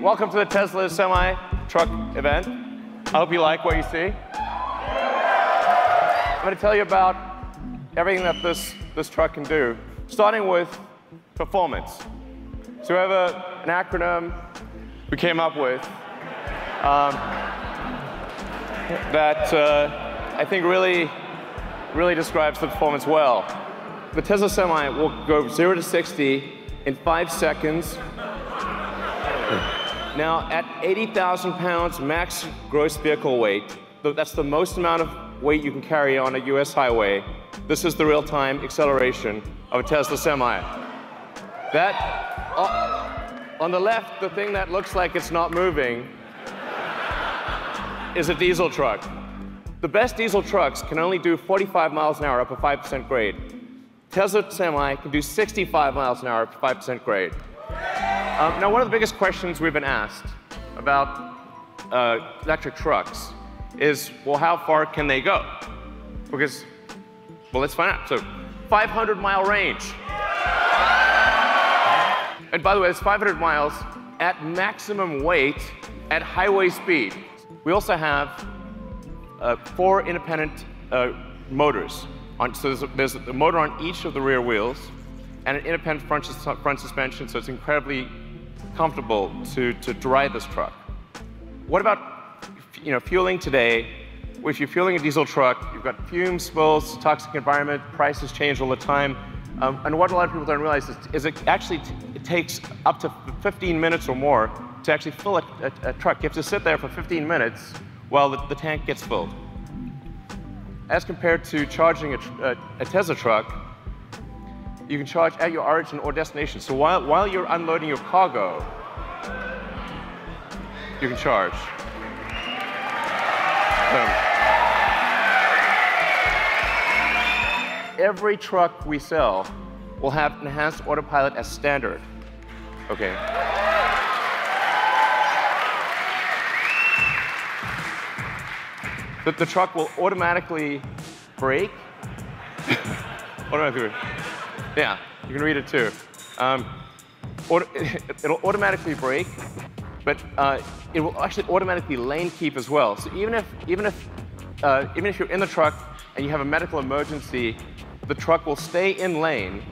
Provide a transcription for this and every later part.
welcome to the Tesla semi-truck event. I hope you like what you see. I'm going to tell you about everything that this truck can do, starting with performance. So we have an acronym we came up with that I think really describes the performance well. The Tesla Semi will go 0 to 60 in 5 seconds. Now, at 80,000 pounds max gross vehicle weight, that's the most amount of weight you can carry on a US highway. This is the real-time acceleration of a Tesla Semi. That, on the left, the thing that looks like it's not moving is a diesel truck. The best diesel trucks can only do 45 miles an hour up a 5% grade. Tesla Semi can do 65 miles an hour up a 5% grade. Now, one of the biggest questions we've been asked about electric trucks is, well, how far can they go? Because, well, let's find out. So, 500-mile range. And by the way, it's 500 miles at maximum weight at highway speed. We also have 4 independent motors. So there's a motor on each of the rear wheels and an independent front suspension, so it's incredibly comfortable to drive this truck. What about fueling today? If you're fueling a diesel truck, you've got fumes, spills, toxic environment, prices change all the time. And what a lot of people don't realize is it takes up to 15 minutes or more to actually fill a truck. You have to sit there for 15 minutes while the tank gets filled. As compared to charging a Tesla truck, you can charge at your origin or destination. So while you're unloading your cargo, you can charge. Every truck we sell will have enhanced autopilot as standard. Okay. The truck will automatically brake. Yeah, you can read it too. It'll automatically brake, but it will actually automatically lane keep as well. So even if you're in the truck and you have a medical emergency, the truck will stay in lane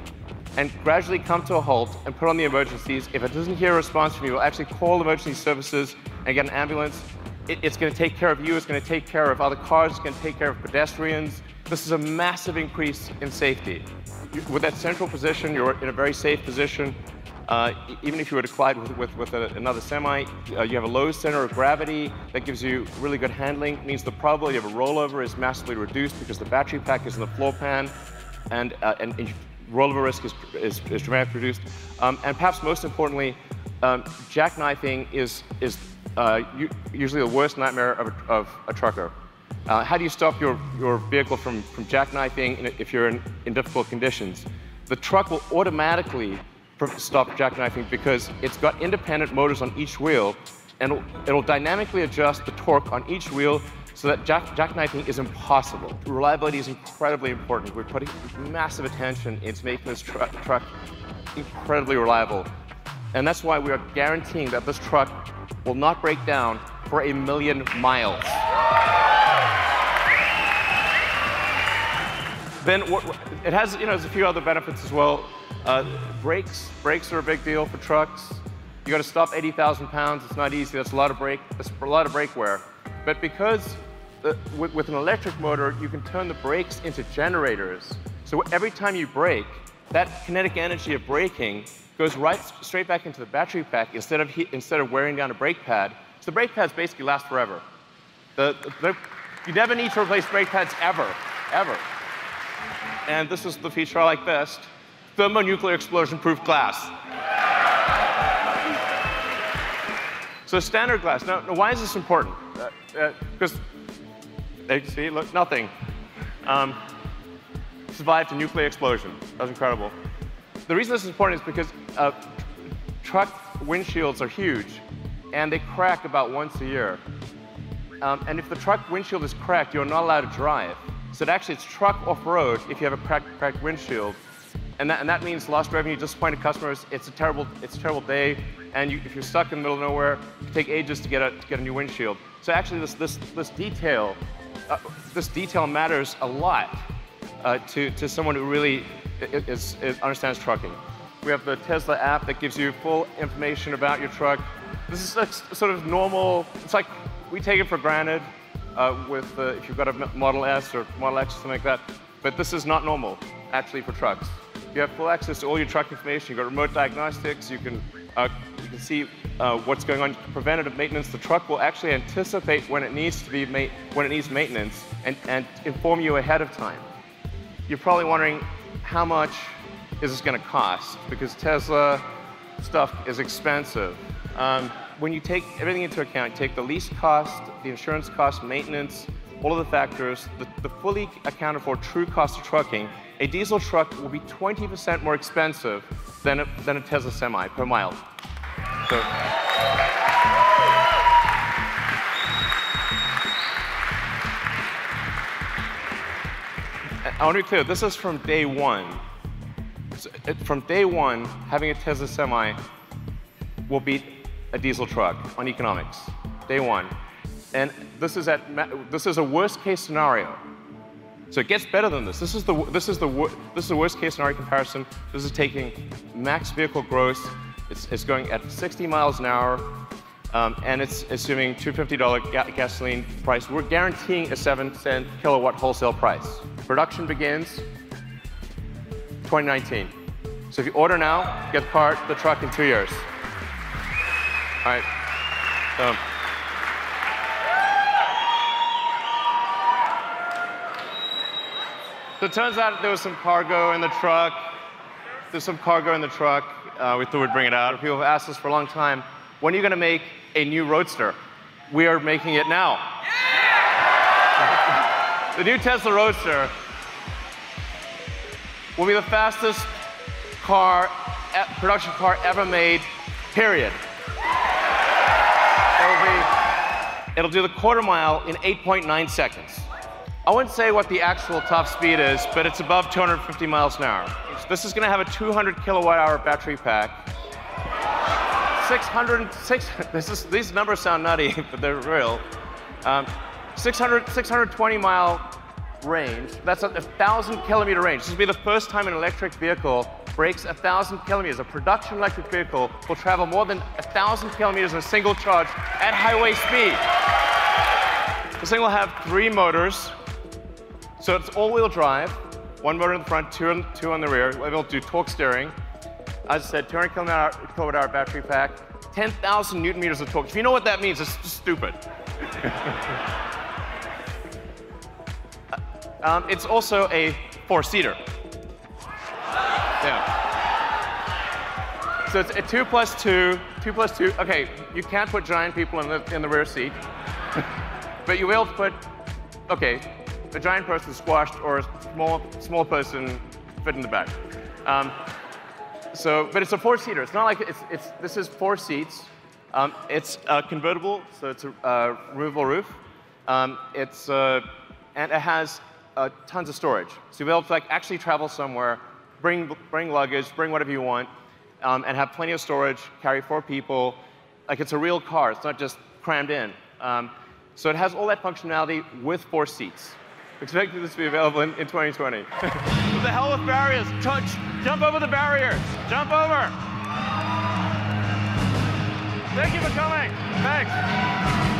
and gradually come to a halt and put on the emergencies. If it doesn't hear a response from you, it will actually call emergency services and get an ambulance. It's going to take care of you. It's going to take care of other cars. It's going to take care of pedestrians. This is a massive increase in safety. With that central position, you're in a very safe position. Even if you were to collide with another semi, you have a low center of gravity that gives you really good handling. It means the probability of a rollover is massively reduced because the battery pack is in the floor pan, and rollover risk is dramatically reduced. And perhaps most importantly, jackknifing is usually the worst nightmare of a trucker. How do you stop your vehicle from jackknifing if you're in difficult conditions? The truck will automatically stop jackknifing because it's got independent motors on each wheel, and it'll dynamically adjust the torque on each wheel so that jackknifing is impossible. Reliability is incredibly important. We're putting massive attention into making this truck incredibly reliable. And that's why we are guaranteeing that this truck will not break down for 1,000,000 miles. Then it has, there's a few other benefits as well. Brakes are a big deal for trucks. You got to stop 80,000 pounds. It's not easy. That's a lot of brake wear. But because with an electric motor, you can turn the brakes into generators. So every time you brake, that kinetic energy of braking goes straight back into the battery pack instead of wearing down a brake pad. So the brake pads basically last forever. You never need to replace brake pads ever. And this is the feature I like best: thermonuclear explosion-proof glass. So standard glass. Now, why is this important? Because, see, look, nothing. Survived a nuclear explosion. That was incredible. The reason this is important is because truck windshields are huge, and they crack about once a year. And if the truck windshield is cracked, you're not allowed to drive. So actually, it's truck off-road if you have a cracked windshield. And that means lost revenue, disappointed customers. It's a terrible day. And if you're stuck in the middle of nowhere, it can take ages to get a new windshield. So actually, this detail matters a lot to someone who really understands trucking. We have the Tesla app that gives you full information about your truck. This is like sort of normal. It's like we take it for granted if you've got a Model S or Model X or something like that. But this is not normal, actually, for trucks. You have full access to all your truck information. You've got remote diagnostics. You can see what's going on. Preventative maintenance. The truck will actually anticipate when it needs maintenance and inform you ahead of time. You're probably wondering, how much is this going to cost? Because Tesla stuff is expensive. When you take everything into account, you take the lease cost, the insurance cost, maintenance, all of the factors, the fully accounted for true cost of trucking, a diesel truck will be 20% more expensive than a Tesla Semi per mile. So, I want to be clear, this is from day one. So, from day one, having a Tesla Semi will beat a diesel truck on economics. Day one. And this is a worst case scenario. So it gets better than this. This is the worst case scenario comparison. This is taking max vehicle gross. It's going at 60 miles an hour, and it's assuming $250 gasoline price. We're guaranteeing a 7-cent kilowatt wholesale price. Production begins 2019. So if you order now, you get the truck in 2 years. All right. So it turns out there was some cargo in the truck. There's some cargo in the truck. We thought we'd bring it out. People have asked us for a long time, when are you going to make a new Roadster? We are making it now. Yeah! The new Tesla Roadster will be the fastest production car ever made, period. It'll do the quarter mile in 8.9 seconds. I wouldn't say what the actual top speed is, but it's above 250 miles an hour. This is going to have a 200 kilowatt hour battery pack. These numbers sound nutty, but they're real. 620 mile range. That's a 1,000 kilometer range. This will be the first time an electric vehicle breaks 1,000 kilometers. A production electric vehicle will travel more than 1,000 kilometers in a single charge at highway speed. This thing will have 3 motors. So it's all-wheel drive, 1 motor in the front, 2 on the rear. We'll be able to do torque steering. As I said, 200 kilowatt hour battery pack, 10,000 newton meters of torque. If you know what that means, it's just stupid. It's also a 4-seater. Yeah. So it's a 2 plus 2, 2 plus 2. Okay, you can't put giant people in the rear seat, but you will put, okay, a giant person squashed or a small person fit in the back. But it's a 4-seater. It's not like this is 4 seats. It's convertible, so it's a removable roof. And it has tons of storage. So you'll be able to actually travel somewhere, bring luggage, bring whatever you want, and have plenty of storage, carry 4 people. Like it's a real car. It's not just crammed in. So it has all that functionality with 4 seats. Expecting this to be available in 2020. What the hell with barriers? Jump over the barriers. Jump over. Thank you for coming. Thanks.